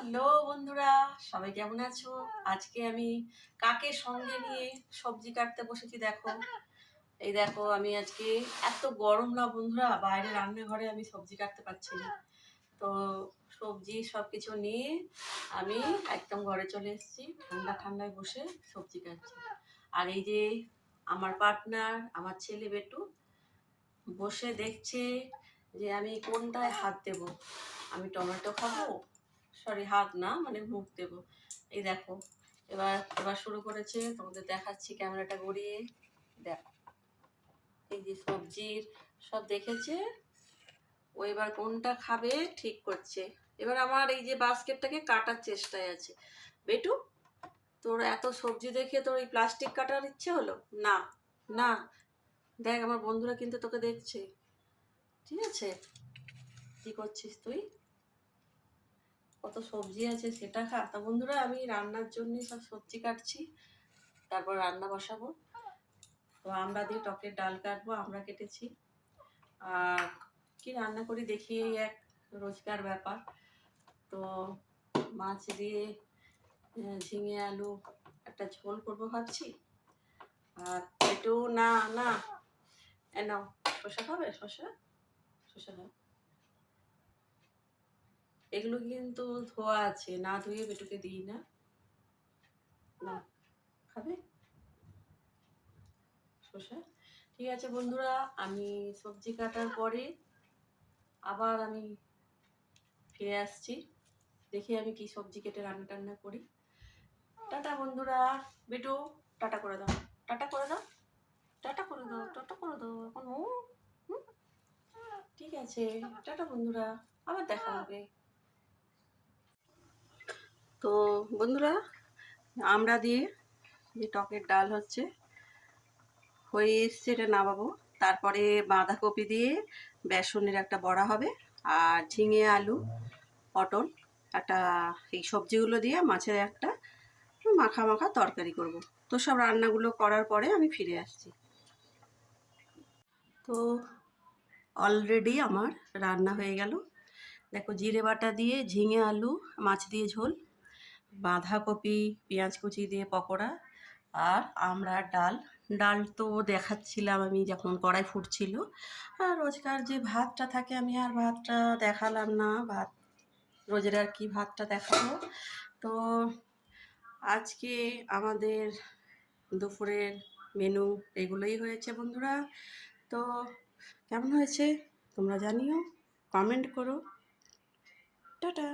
Hello বন্ধুরা, সবাই কেমন আছো? আজকে আমি কাকে সঙ্গে নিয়ে সবজি কাটতে বসেছি দেখো। এই দেখো, আমি আজকে এত গরম না বন্ধুরা, বাইরে রান্নাঘরে আমি সবজি কাটতে পারছি না। তো সবজি সবকিছু নিয়ে আমি একদম ঘরে চলে এসেছি, ঠান্ডা ঠান্ডায় বসে সবজি কাটছি। আর এই যে আমার পার্টনার, আমার ছেলে বেটু বসে দেখছে যে আমি কোনটায় হাত দেব। আমি টমেটো খাবো, সরি হাত না মানে মুখ দেব। এই দেখো, এবার এবার শুরু করেছে, তোমাদের দেখাচ্ছি ক্যামেরাটা ঘুরিয়ে। দেখো, এই যে সবজির সব দেখেছে, ও এবার কোনটা খাবে ঠিক করছে। এবার আমার এই যে বাস্কেটটাকে কাটার চেষ্টায় আছে। বেটু, তোর এত সবজি দেখে তোর এই প্লাস্টিক কাটার ইচ্ছে হলো? না না, দেখ আমার বন্ধুরা কিন্তু তোকে দেখছে, ঠিক আছে? কি করছিস তুই? কত সবজি আছে সেটা খা। তা বন্ধুরা, আমি রান্নার জন্য সব সবজি কাটছি, তারপর রান্না বসাবো। তো আমরা দিয়ে টকের ডাল কাটবো, আমরা কেটেছি। আর কি রান্না করি দেখি, এই এক রোজকার ব্যাপার। তো মাছ দিয়ে ঝিঙে আলু একটা ঝোল করবো ভাবছি। আর একটু না না, নাও শসা খাবে? শসা শসা খাও। এগুলো কিন্তু ধোয়া আছে, না ধুয়ে বেটুকে দিই না। না, খাবে শসা? ঠিক আছে বন্ধুরা, আমি সবজি কাটার পরে আবার আমি ফিরে আসছি। দেখি আমি কি সবজি কেটে রান্না টান্না করি। টাটা বন্ধুরা। বেটু, টাটা করে দাও, টাটা করে দাও, টাটা করে দাও, টাটা করে দাও এখন। ও হুম, ঠিক আছে, টাটা বন্ধুরা, আবার দেখা হবে। তো বন্ধুরা, আমরা দিয়ে যে টকের ডাল হচ্ছে, হয়ে এসছে, এটা নামাবো। তারপরে বাঁধাকপি দিয়ে বেসনের একটা বড়া হবে, আর ঝিঙে আলু পটল একটা, এই সবজিগুলো দিয়ে মাছের একটা মাখা মাখা তরকারি করব। তো সব রান্নাগুলো করার পরে আমি ফিরে আসছি। তো অলরেডি আমার রান্না হয়ে গেল। দেখো, জিরে বাটা দিয়ে ঝিঙে আলু মাছ দিয়ে ঝোল, বাঁধাকপি পেঁয়াজ কুচি দিয়ে পকোড়া, আর আমড়ার ডাল। ডাল তো দেখাচ্ছিলাম আমি যখন কড়াই ফুটছিল। আর রোজকার যে ভাতটা থাকে, আমি আর ভাতটা দেখালাম না, ভাত রোজের আর কি ভাতটা দেখাবো। তো আজকে আমাদের দুপুরের মেনু এগুলোই হয়েছে বন্ধুরা। তো কেমন হয়েছে তোমরা জানিও, কমেন্ট করো। টাটা।